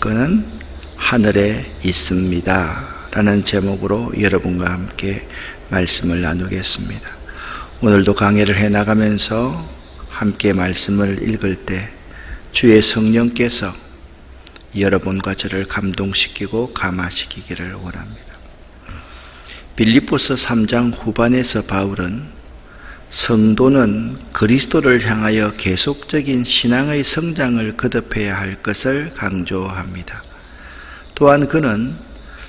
그는 하늘에 있습니다 라는 제목으로 여러분과 함께 말씀을 나누겠습니다. 오늘도 강해를 해나가면서 함께 말씀을 읽을 때 주의 성령께서 여러분과 저를 감동시키고 감화시키기를 원합니다. 빌립보서 3장 후반에서 바울은 성도는 그리스도를 향하여 계속적인 신앙의 성장을 거듭해야 할 것을 강조합니다. 또한 그는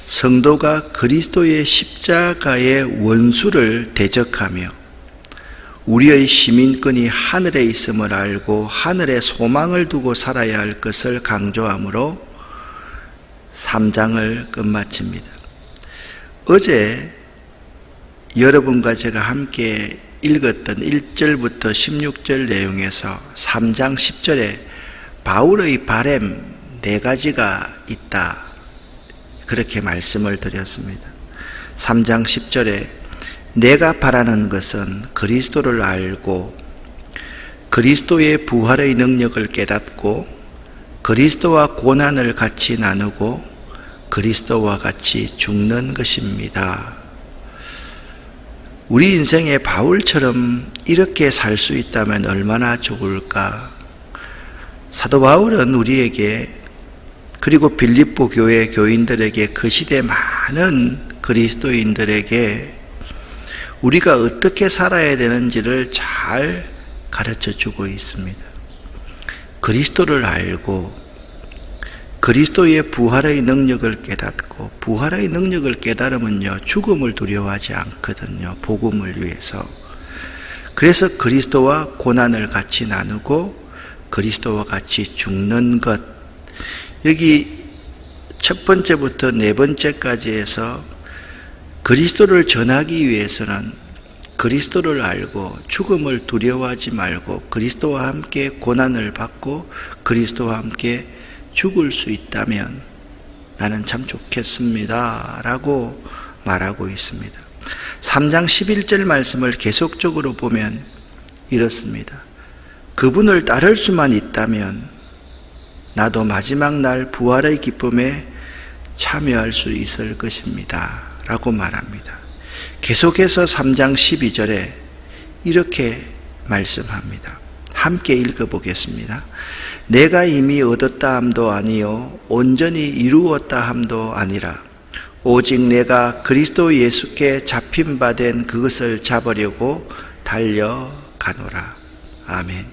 성도가 그리스도의 십자가의 원수를 대적하며 우리의 시민권이 하늘에 있음을 알고 하늘에 소망을 두고 살아야 할 것을 강조하므로 3장을 끝마칩니다. 어제 여러분과 제가 함께 읽었던 1절부터 16절 내용에서 3장 10절에 바울의 바램 4가지가 있다 그렇게 말씀을 드렸습니다. 3장 10절에 내가 바라는 것은 그리스도를 알고 그리스도의 부활의 능력을 깨닫고 그리스도와 고난을 같이 나누고 그리스도와 같이 죽는 것입니다. 우리 인생에 바울처럼 이렇게 살 수 있다면 얼마나 좋을까? 사도 바울은 우리에게 그리고 빌립보 교회 교인들에게 그 시대 많은 그리스도인들에게 우리가 어떻게 살아야 되는지를 잘 가르쳐 주고 있습니다. 그리스도를 알고 그리스도의 부활의 능력을 깨닫고 부활의 능력을 깨달으면요 죽음을 두려워하지 않거든요. 복음을 위해서. 그래서 그리스도와 고난을 같이 나누고 그리스도와 같이 죽는 것, 여기 첫 번째부터 4번째까지 해서 그리스도를 전하기 위해서는 그리스도를 알고 죽음을 두려워하지 말고 그리스도와 함께 고난을 받고 그리스도와 함께 죽을 수 있다면 나는 참 좋겠습니다 라고 말하고 있습니다. 3장 11절 말씀을 계속적으로 보면 이렇습니다. 그분을 따를 수만 있다면 나도 마지막 날 부활의 기쁨에 참여할 수 있을 것입니다 라고 말합니다. 계속해서 3장 12절에 이렇게 말씀합니다. 함께 읽어보겠습니다. 내가 이미 얻었다 함도 아니요 온전히 이루었다 함도 아니라 오직 내가 그리스도 예수께 잡힌 바 된 그것을 잡으려고 달려가노라. 아멘.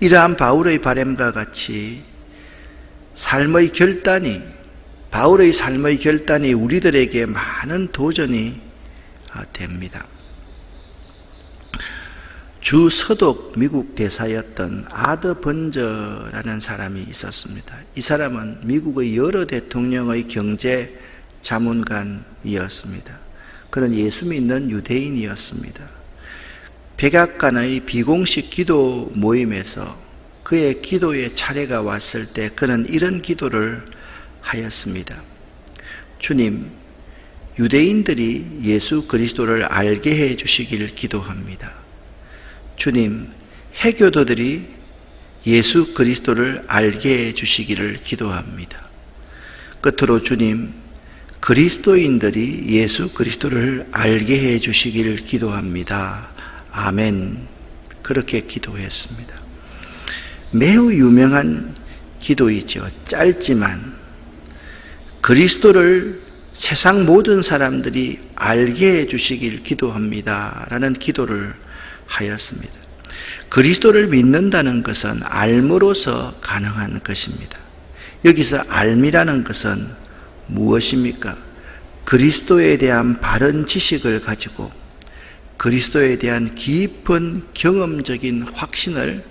이러한 바울의 바램과 같이 삶의 결단이 바울의 삶의 결단이 우리들에게 많은 도전이 됩니다. 주 서독 미국 대사였던 아더 번저라는 사람이 있었습니다. 이 사람은 미국의 여러 대통령의 경제 자문관이었습니다. 그는 예수 믿는 유대인이었습니다. 백악관의 비공식 기도 모임에서 그의 기도의 차례가 왔을 때 그는 이런 기도를 하였습니다. 주님, 유대인들이 예수 그리스도를 알게 해 주시길 기도합니다. 주님, 해교도들이 예수 그리스도를 알게 해 주시기를 기도합니다. 끝으로 주님, 그리스도인들이 예수 그리스도를 알게 해 주시기를 기도합니다. 아멘. 그렇게 기도했습니다. 매우 유명한 기도이죠. 짧지만 그리스도를 세상 모든 사람들이 알게 해 주시길 기도합니다 라는 기도를 하였습니다. 그리스도를 믿는다는 것은 알므로서 가능한 것입니다. 여기서 알미라는 것은 무엇입니까? 그리스도에 대한 바른 지식을 가지고 그리스도에 대한 깊은 경험적인 확신을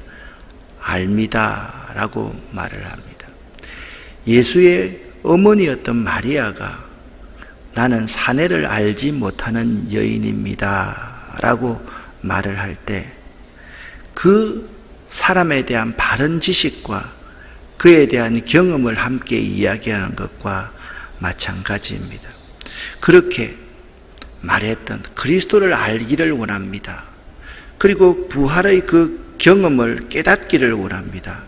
알미다 라고 말을 합니다. 예수의 어머니였던 마리아가 나는 사내를 알지 못하는 여인입니다 라고 말을 할 때 그 사람에 대한 바른 지식과 그에 대한 경험을 함께 이야기하는 것과 마찬가지입니다. 그렇게 말했던 그리스도를 알기를 원합니다. 그리고 부활의 그 경험을 깨닫기를 원합니다.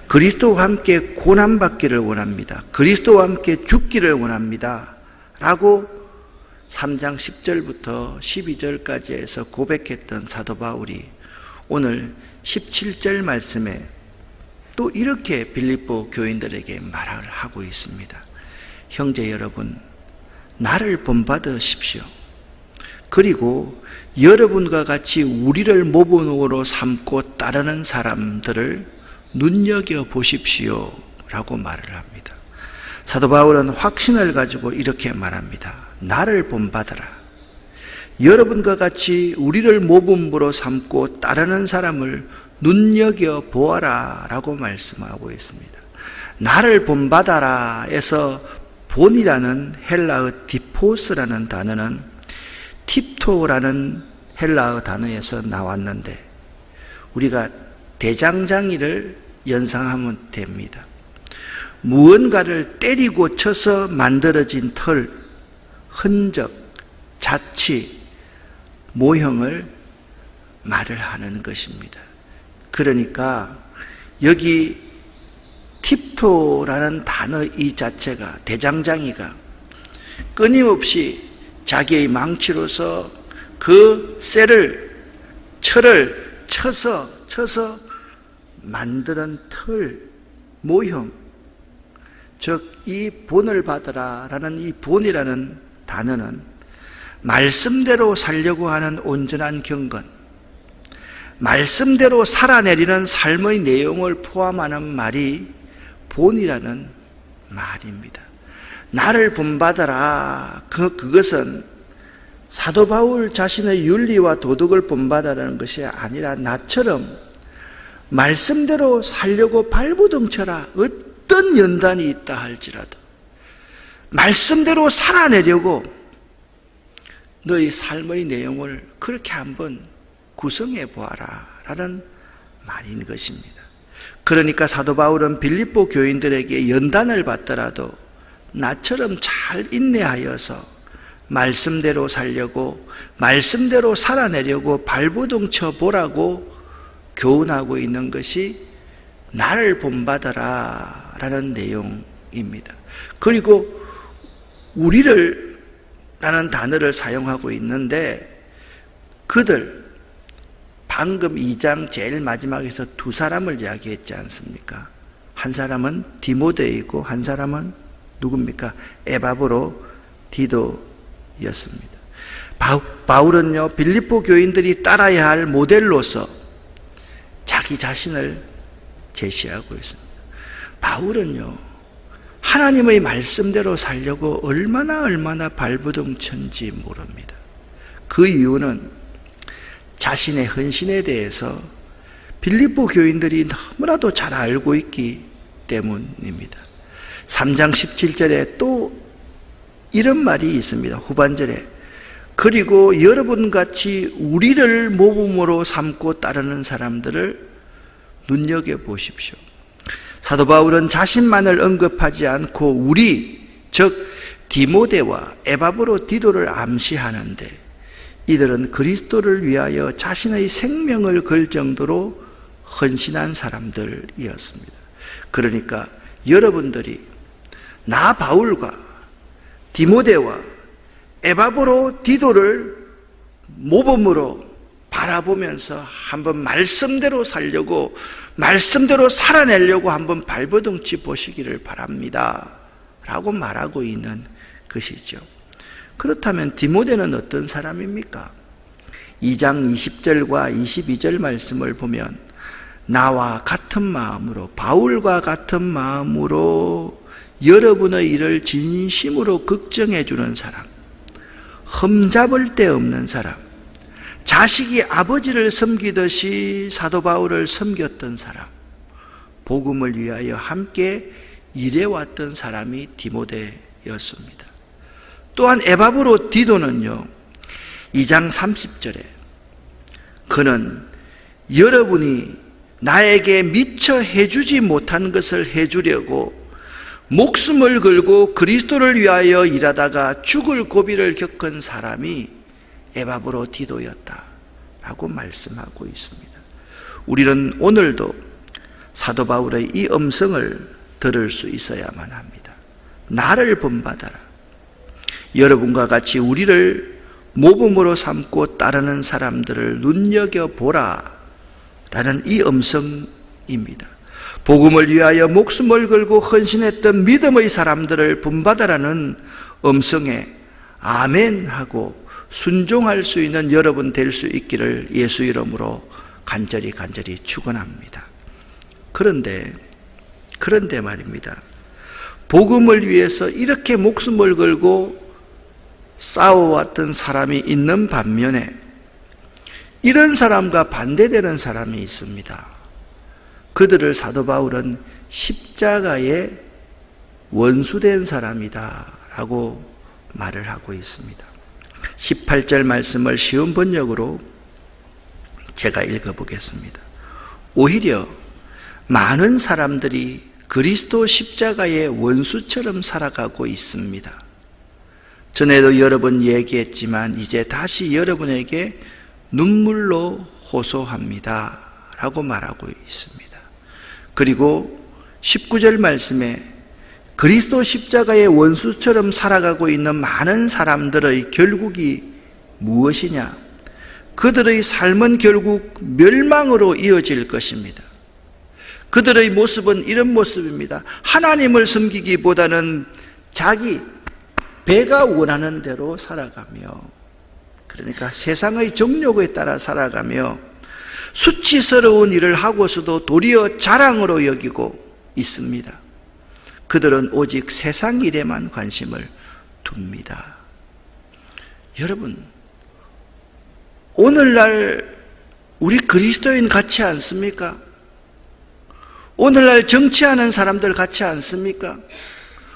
그리스도와 함께 고난받기를 원합니다. 그리스도와 함께 죽기를 원합니다. 라고 3장 10절부터 12절까지 해서 고백했던 사도 바울이 오늘 17절 말씀에 또 이렇게 빌립보 교인들에게 말을 하고 있습니다. 형제 여러분, 나를 본받으십시오. 그리고 여러분과 같이 우리를 모범으로 삼고 따르는 사람들을 눈여겨보십시오 라고 말을 합니다. 사도 바울은 확신을 가지고 이렇게 말합니다. 나를 본받아라. 여러분과 같이 우리를 모범으로 삼고 따르는 사람을 눈여겨보아라 라고 말씀하고 있습니다. 나를 본받아라 에서 본이라는 헬라어 디포스라는 단어는 팁토라는 헬라어 단어에서 나왔는데 우리가 대장장이를 연상하면 됩니다. 무언가를 때리고 쳐서 만들어진 털, 흔적, 자취, 모형을 말을 하는 것입니다. 그러니까 여기 팁토라는 단어 이 자체가 대장장이가 끊임없이 자기의 망치로서 그 쇠를 철을 쳐서 만드는 털, 모형, 즉 이 본을 받으라 라는 이 본이라는 단어는 말씀대로 살려고 하는 온전한 경건, 말씀대로 살아내리는 삶의 내용을 포함하는 말이 본이라는 말입니다. 나를 본받아라. 그것은 사도 바울 자신의 윤리와 도덕을 본받아라는 것이 아니라 나처럼 말씀대로 살려고 발부둥 쳐라. 어떤 연단이 있다 할지라도 말씀대로 살아내려고 너의 삶의 내용을 그렇게 한번 구성해 보아라 라는 말인 것입니다. 그러니까 사도 바울은 빌립보 교인들에게 연단을 받더라도 나처럼 잘 인내하여서 말씀대로 살려고 말씀대로 살아내려고 발부둥 쳐보라고 교훈하고 있는 것이 나를 본받아라 라는 내용입니다. 그리고 우리를 라는 단어를 사용하고 있는데 그들 방금 2장 제일 마지막에서 두 사람을 이야기했지 않습니까? 한 사람은 디모데이고 한 사람은 누굽니까? 에바브로 디도였습니다. 바울은요 빌립보 교인들이 따라야 할 모델로서 자기 자신을 제시하고 있습니다. 바울은요 하나님의 말씀대로 살려고 얼마나 발부둥 쳤는지 모릅니다. 그 이유는 자신의 헌신에 대해서 빌립보 교인들이 너무나도 잘 알고 있기 때문입니다. 3장 17절에 또 이런 말이 있습니다. 후반절에 그리고 여러분같이 우리를 모범으로 삼고 따르는 사람들을 눈여겨보십시오. 사도 바울은 자신만을 언급하지 않고 우리, 즉 디모데와 에바브로 디도를 암시하는데 이들은 그리스도를 위하여 자신의 생명을 걸 정도로 헌신한 사람들이었습니다. 그러니까 여러분들이 나 바울과 디모데와 에바브로 디도를 모범으로 바라보면서 한번 말씀대로 살려고 말씀대로 살아내려고 한번 발버둥치 보시기를 바랍니다 라고 말하고 있는 것이죠. 그렇다면 디모데는 어떤 사람입니까? 2장 20절과 22절 말씀을 보면 나와 같은 마음으로 바울과 같은 마음으로 여러분의 일을 진심으로 걱정해 주는 사람, 흠잡을 데 없는 사람, 자식이 아버지를 섬기듯이 사도 바울을 섬겼던 사람, 복음을 위하여 함께 일해왔던 사람이 디모데였습니다. 또한 에바브로 디도는요 2장 30절에 그는 여러분이 나에게 미처 해주지 못한 것을 해주려고 목숨을 걸고 그리스도를 위하여 일하다가 죽을 고비를 겪은 사람이 에바브로 디도였다라고 말씀하고 있습니다. 우리는 오늘도 사도 바울의 이 음성을 들을 수 있어야만 합니다. 나를 본받아라. 여러분과 같이 우리를 모범으로 삼고 따르는 사람들을 눈여겨보라 라는 이 음성입니다. 복음을 위하여 목숨을 걸고 헌신했던 믿음의 사람들을 본받아라는 음성에 아멘 하고 순종할 수 있는 여러분 될 수 있기를 예수 이름으로 간절히 축원합니다. 그런데 말입니다. 복음을 위해서 이렇게 목숨을 걸고 싸워왔던 사람이 있는 반면에 이런 사람과 반대되는 사람이 있습니다. 그들을 사도 바울은 십자가의 원수된 사람이다 라고 말을 하고 있습니다. 18절 말씀을 쉬운 번역으로 제가 읽어보겠습니다. 오히려 많은 사람들이 그리스도 십자가의 원수처럼 살아가고 있습니다. 전에도 여러 번 얘기했지만 이제 다시 여러분에게 눈물로 호소합니다 라고 말하고 있습니다. 그리고 19절 말씀에 그리스도 십자가의 원수처럼 살아가고 있는 많은 사람들의 결국이 무엇이냐? 그들의 삶은 결국 멸망으로 이어질 것입니다. 그들의 모습은 이런 모습입니다. 하나님을 섬기기보다는 자기 배가 원하는 대로 살아가며, 그러니까 세상의 정욕에 따라 살아가며 수치스러운 일을 하고서도 도리어 자랑으로 여기고 있습니다. 그들은 오직 세상 일에만 관심을 둡니다. 여러분, 오늘날 우리 그리스도인 같지 않습니까? 오늘날 정치하는 사람들 같지 않습니까?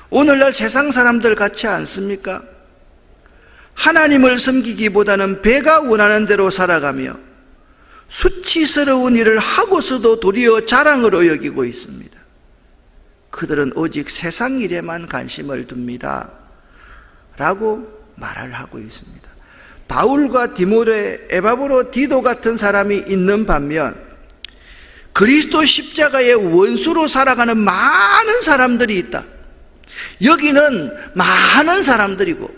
오늘날 세상 사람들 같지 않습니까? 하나님을 섬기기보다는 배가 원하는 대로 살아가며 수치스러운 일을 하고서도 도리어 자랑으로 여기고 있습니다. 그들은 오직 세상 일에만 관심을 둡니다 라고 말을 하고 있습니다. 바울과 디모데, 에바브로, 디도 같은 사람이 있는 반면 그리스도 십자가의 원수로 살아가는 많은 사람들이 있다. 여기는 많은 사람들이고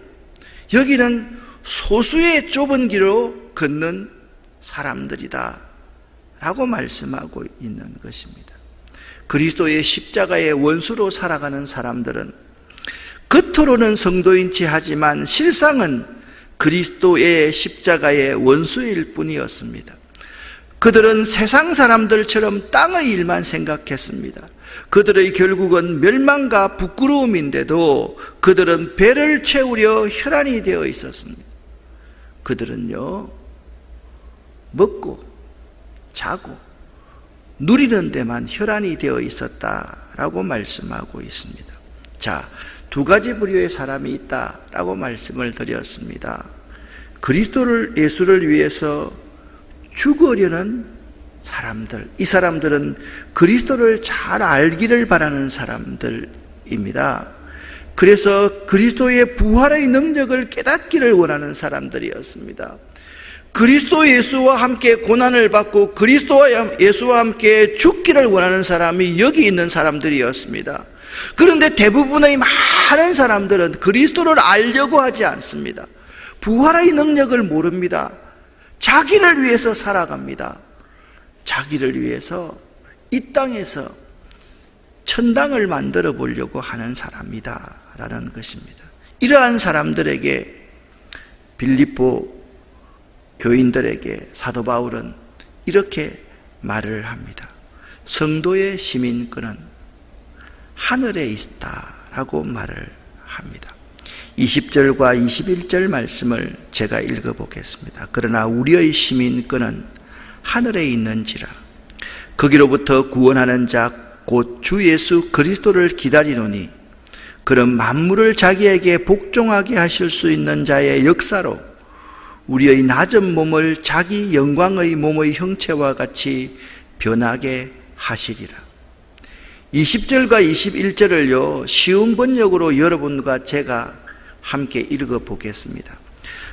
여기는 소수의 좁은 길로 걷는 사람들이다 라고 말씀하고 있는 것입니다. 그리스도의 십자가의 원수로 살아가는 사람들은 겉으로는 성도인 체 하지만 실상은 그리스도의 십자가의 원수일 뿐이었습니다. 그들은 세상 사람들처럼 땅의 일만 생각했습니다. 그들의 결국은 멸망과 부끄러움인데도 그들은 배를 채우려 혈안이 되어 있었습니다. 그들은요, 먹고 자고 누리는 데만 혈안이 되어 있었다라고 말씀하고 있습니다. 자, 두 가지 부류의 사람이 있다라고 말씀을 드렸습니다. 그리스도를, 예수를 위해서 죽으려는 사람들, 이 사람들은 그리스도를 잘 알기를 바라는 사람들입니다. 그래서 그리스도의 부활의 능력을 깨닫기를 원하는 사람들이었습니다. 그리스도 예수와 함께 고난을 받고 그리스도와 예수와 함께 죽기를 원하는 사람이 여기 있는 사람들이었습니다. 그런데 대부분의 많은 사람들은 그리스도를 알려고 하지 않습니다. 부활의 능력을 모릅니다. 자기를 위해서 살아갑니다. 자기를 위해서 이 땅에서 천당을 만들어 보려고 하는 사람이다 라는 것입니다. 이러한 사람들에게, 빌립보 교인들에게 사도 바울은 이렇게 말을 합니다. 성도의 시민권은 하늘에 있다라고 말을 합니다. 20절과 21절 말씀을 제가 읽어보겠습니다. 그러나 우리의 시민권은 하늘에 있는지라 거기로부터 구원하는 자 곧 주 예수 그리스도를 기다리노니 그런 만물을 자기에게 복종하게 하실 수 있는 자의 역사로 우리의 낮은 몸을 자기 영광의 몸의 형체와 같이 변하게 하시리라. 20절과 21절을요, 쉬운 번역으로 여러분과 제가 함께 읽어보겠습니다.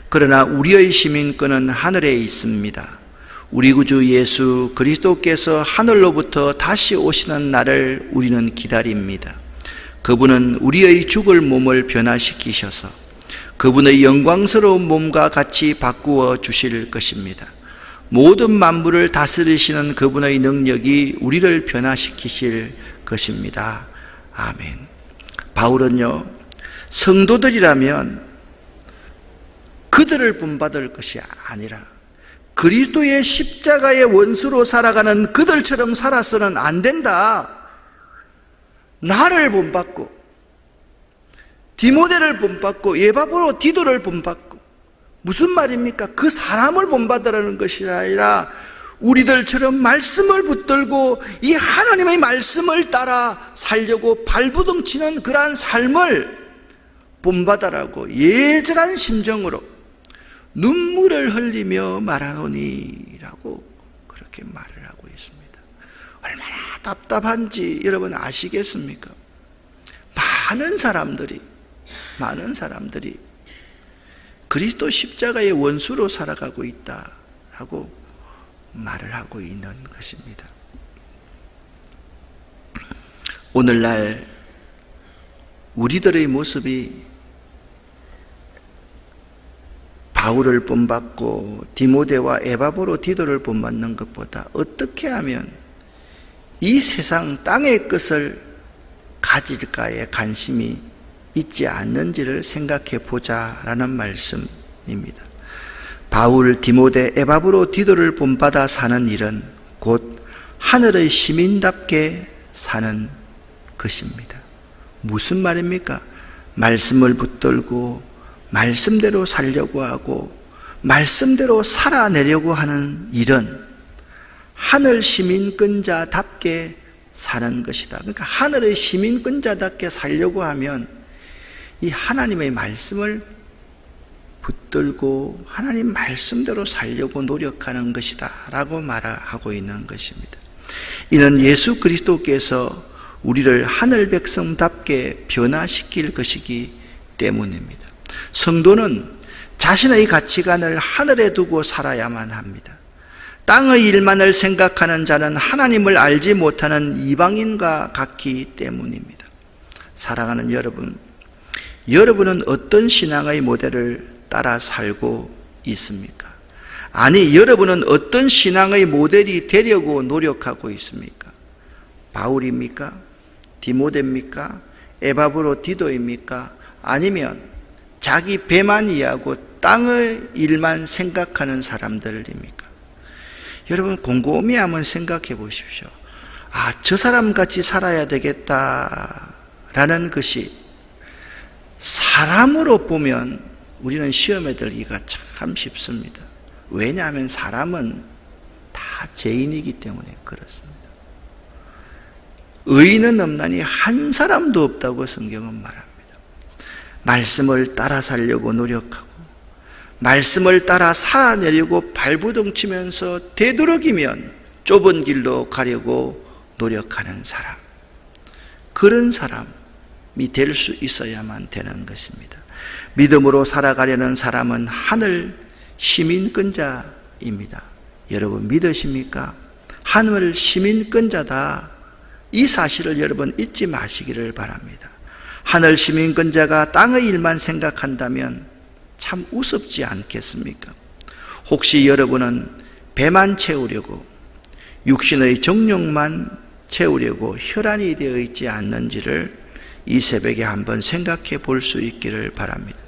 그러나 우리의 시민권은 하늘에 있습니다. 우리 구주 예수 그리스도께서 하늘로부터 다시 오시는 날을 우리는 기다립니다. 그분은 우리의 죽을 몸을 변화시키셔서 그분의 영광스러운 몸과 같이 바꾸어 주실 것입니다. 모든 만물을 다스리시는 그분의 능력이 우리를 변화시키실 것입니다. 아멘. 바울은요, 성도들이라면 그들을 본받을 것이 아니라 그리스도의 십자가의 원수로 살아가는 그들처럼 살아서는 안 된다. 나를 본받고 디모데를 본받고 에바브로 디도를 본받고, 무슨 말입니까? 그 사람을 본받으라는 것이 아니라 우리들처럼 말씀을 붙들고 이 하나님의 말씀을 따라 살려고 발부둥치는 그러한 삶을 본받으라고 예절한 심정으로 눈물을 흘리며 말하노니라고 그렇게 말을 하고 있습니다. 얼마나 답답한지 여러분 아시겠습니까? 많은 사람들이 그리스도 십자가의 원수로 살아가고 있다라고 말을 하고 있는 것입니다. 오늘날 우리들의 모습이 바울을 본받고 디모데와 에바브로 디도를 본받는 것보다 어떻게 하면 이 세상 땅의 것을 가질까에 관심이 있지 않는지를 생각해 보자라는 말씀입니다. 바울, 디모데, 에바브로 디도를 본받아 사는 일은 곧 하늘의 시민답게 사는 것입니다. 무슨 말입니까? 말씀을 붙들고 말씀대로 살려고 하고 말씀대로 살아내려고 하는 일은 하늘 시민권자답게 사는 것이다. 그러니까 하늘의 시민권자답게 살려고 하면 이 하나님의 말씀을 붙들고 하나님 말씀대로 살려고 노력하는 것이다 라고 말하고 있는 것입니다. 이는 예수 그리스도께서 우리를 하늘 백성답게 변화시킬 것이기 때문입니다. 성도는 자신의 가치관을 하늘에 두고 살아야만 합니다. 땅의 일만을 생각하는 자는 하나님을 알지 못하는 이방인과 같기 때문입니다. 사랑하는 여러분, 여러분은 어떤 신앙의 모델을 따라 살고 있습니까? 아니, 여러분은 어떤 신앙의 모델이 되려고 노력하고 있습니까? 바울입니까? 디모데입니까? 에바브로 디도입니까? 아니면 자기 배만 이해하고 땅의 일만 생각하는 사람들입니까? 여러분 곰곰이 한번 생각해 보십시오. 아, 저 사람같이 살아야 되겠다라는 것이 사람으로 보면 우리는 시험에 들기가 참 쉽습니다. 왜냐하면 사람은 다 죄인이기 때문에 그렇습니다. 의인은 없나니 한 사람도 없다고 성경은 말합니다. 말씀을 따라 살려고 노력하고 말씀을 따라 살아내려고 발부둥치면서 되도록이면 좁은 길로 가려고 노력하는 사람, 그런 사람이 될 수 있어야만 되는 것입니다. 믿음으로 살아가려는 사람은 하늘 시민권자입니다. 여러분 믿으십니까? 하늘 시민권자다. 이 사실을 여러분 잊지 마시기를 바랍니다. 하늘 시민권자가 땅의 일만 생각한다면 참 우습지 않겠습니까? 혹시 여러분은 배만 채우려고 육신의 정욕만 채우려고 혈안이 되어 있지 않는지를 이 새벽에 한번 생각해 볼 수 있기를 바랍니다.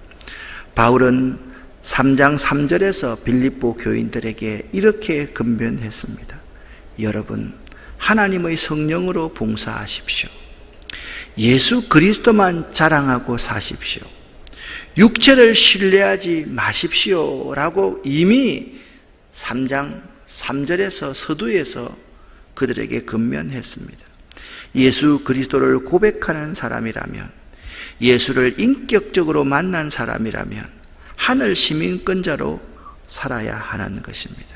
바울은 3장 3절에서 빌립보 교인들에게 이렇게 권면했습니다. 여러분, 하나님의 성령으로 봉사하십시오. 예수 그리스도만 자랑하고 사십시오. 육체를 신뢰하지 마십시오 라고 이미 3장 3절에서 서두에서 그들에게 권면했습니다. 예수 그리스도를 고백하는 사람이라면, 예수를 인격적으로 만난 사람이라면 하늘 시민권자로 살아야 하는 것입니다.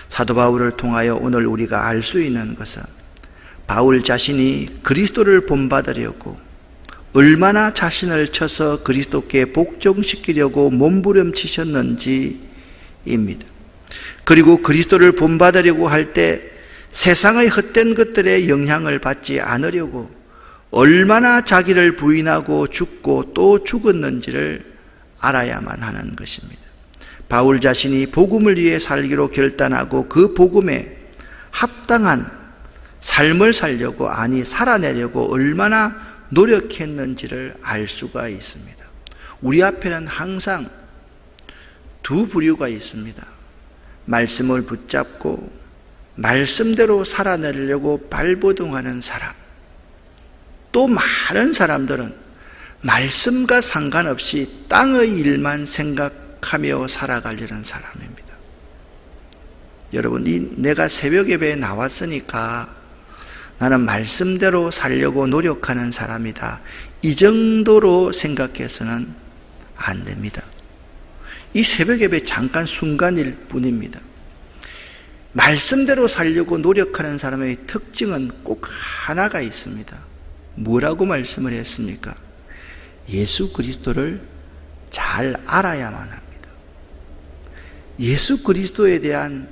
사도 바울을 통하여 오늘 우리가 알 수 있는 것은 바울 자신이 그리스도를 본받으려고 얼마나 자신을 쳐서 그리스도께 복종시키려고 몸부림치셨는지입니다. 그리고 그리스도를 본받으려고 할 때 세상의 헛된 것들의 영향을 받지 않으려고 얼마나 자기를 부인하고 죽고 또 죽었는지를 알아야만 하는 것입니다. 바울 자신이 복음을 위해 살기로 결단하고 그 복음에 합당한 삶을 살려고, 아니 살아내려고 얼마나 노력했는지를 알 수가 있습니다. 우리 앞에는 항상 두 부류가 있습니다. 말씀을 붙잡고 말씀대로 살아내려고 발버둥하는 사람, 또 많은 사람들은 말씀과 상관없이 땅의 일만 생각하며 살아가려는 사람입니다. 여러분, 내가 새벽 예배에 나왔으니까 나는 말씀대로 살려고 노력하는 사람이다, 이 정도로 생각해서는 안 됩니다. 이 새벽 예배 잠깐 순간일 뿐입니다. 말씀대로 살려고 노력하는 사람의 특징은 꼭 하나가 있습니다. 뭐라고 말씀을 했습니까? 예수 그리스도를 잘 알아야만 합니다. 예수 그리스도에 대한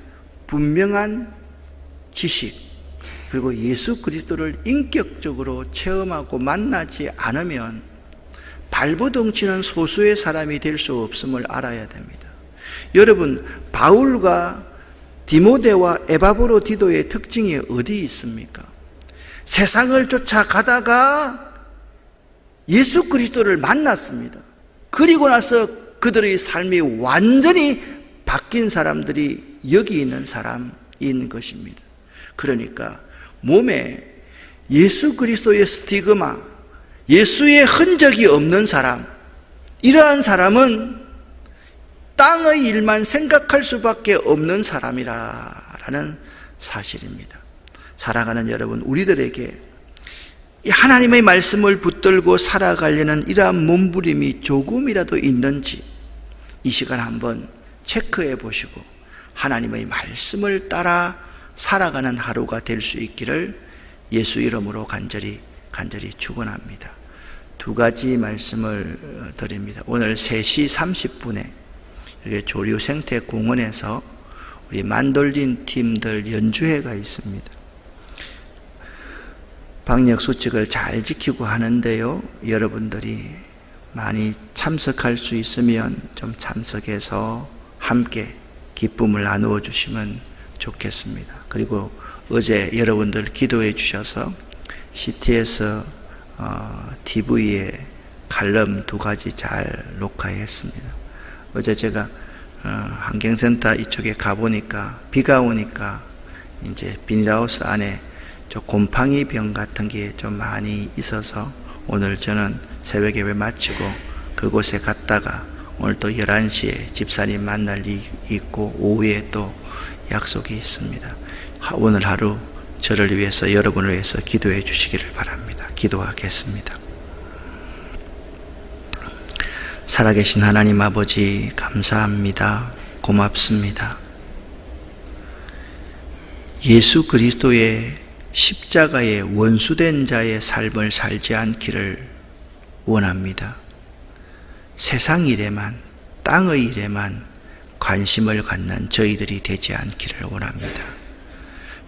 분명한 지식, 그리고 예수 그리스도를 인격적으로 체험하고 만나지 않으면 발버둥 치는 소수의 사람이 될 수 없음을 알아야 됩니다. 여러분, 바울과 디모데와 에바브로디도의 특징이 어디 있습니까? 세상을 쫓아가다가 예수 그리스도를 만났습니다. 그리고 나서 그들의 삶이 완전히 바뀐 사람들이 여기 있는 사람인 것입니다. 그러니까 몸에 예수 그리스도의 스티그마, 예수의 흔적이 없는 사람, 이러한 사람은 땅의 일만 생각할 수밖에 없는 사람이라는 사실입니다. 사랑하는 여러분, 우리들에게 하나님의 말씀을 붙들고 살아가려는 이러한 몸부림이 조금이라도 있는지 이 시간 한번 체크해 보시고 하나님의 말씀을 따라 살아가는 하루가 될 수 있기를 예수 이름으로 간절히 축원합니다. 두 가지 말씀을 드립니다. 오늘 3시 30분에 조류 생태 공원에서 우리 만돌린 팀들 연주회가 있습니다. 방역 수칙을 잘 지키고 하는데요, 여러분들이 많이 참석할 수 있으면 좀 참석해서 함께 기쁨을 나누어 주시면 좋겠습니다. 그리고 어제 여러분들 기도해 주셔서 CTS TV에 칼럼 2가지 잘 녹화했습니다. 어제 제가 환경센터 이쪽에 가보니까 비가 오니까 이제 비닐하우스 안에 저 곰팡이 병 같은 게 좀 많이 있어서 오늘 저는 새벽 예배 마치고 그곳에 갔다가 오늘 또 11시에 집사님 만날 일이 있고 오후에 또 약속이 있습니다. 오늘 하루 저를 위해서, 여러분을 위해서 기도해 주시기를 바랍니다. 기도하겠습니다. 살아계신 하나님 아버지, 감사합니다. 고맙습니다. 예수 그리스도의 십자가의 원수된 자의 삶을 살지 않기를 원합니다. 세상 일에만, 땅의 일에만 관심을 갖는 저희들이 되지 않기를 원합니다.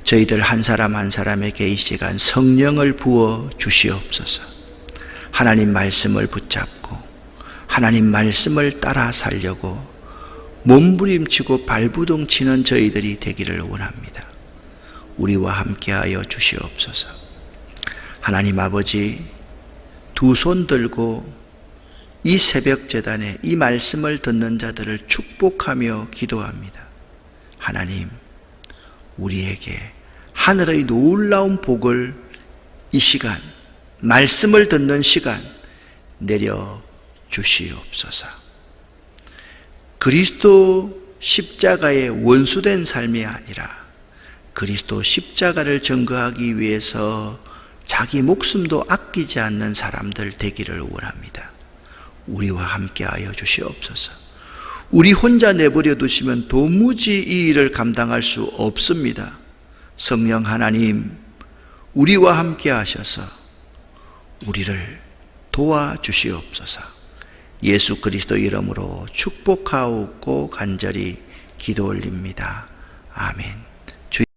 저희들 한 사람 한 사람에게 이 시간 성령을 부어 주시옵소서. 하나님 말씀을 붙잡고 하나님 말씀을 따라 살려고 몸부림치고 발부둥 치는 저희들이 되기를 원합니다. 우리와 함께하여 주시옵소서. 하나님 아버지, 두 손 들고 이 새벽 제단에 이 말씀을 듣는 자들을 축복하며 기도합니다. 하나님, 우리에게 하늘의 놀라운 복을 이 시간, 말씀을 듣는 시간 내려 주시옵소서. 그리스도 십자가의 원수된 삶이 아니라 그리스도 십자가를 증거하기 위해서 자기 목숨도 아끼지 않는 사람들 되기를 원합니다. 우리와 함께하여 주시옵소서. 우리 혼자 내버려 두시면 도무지 이 일을 감당할 수 없습니다. 성령 하나님, 우리와 함께하셔서 우리를 도와주시옵소서. 예수 그리스도 이름으로 축복하옵고 간절히 기도 올립니다. 아멘.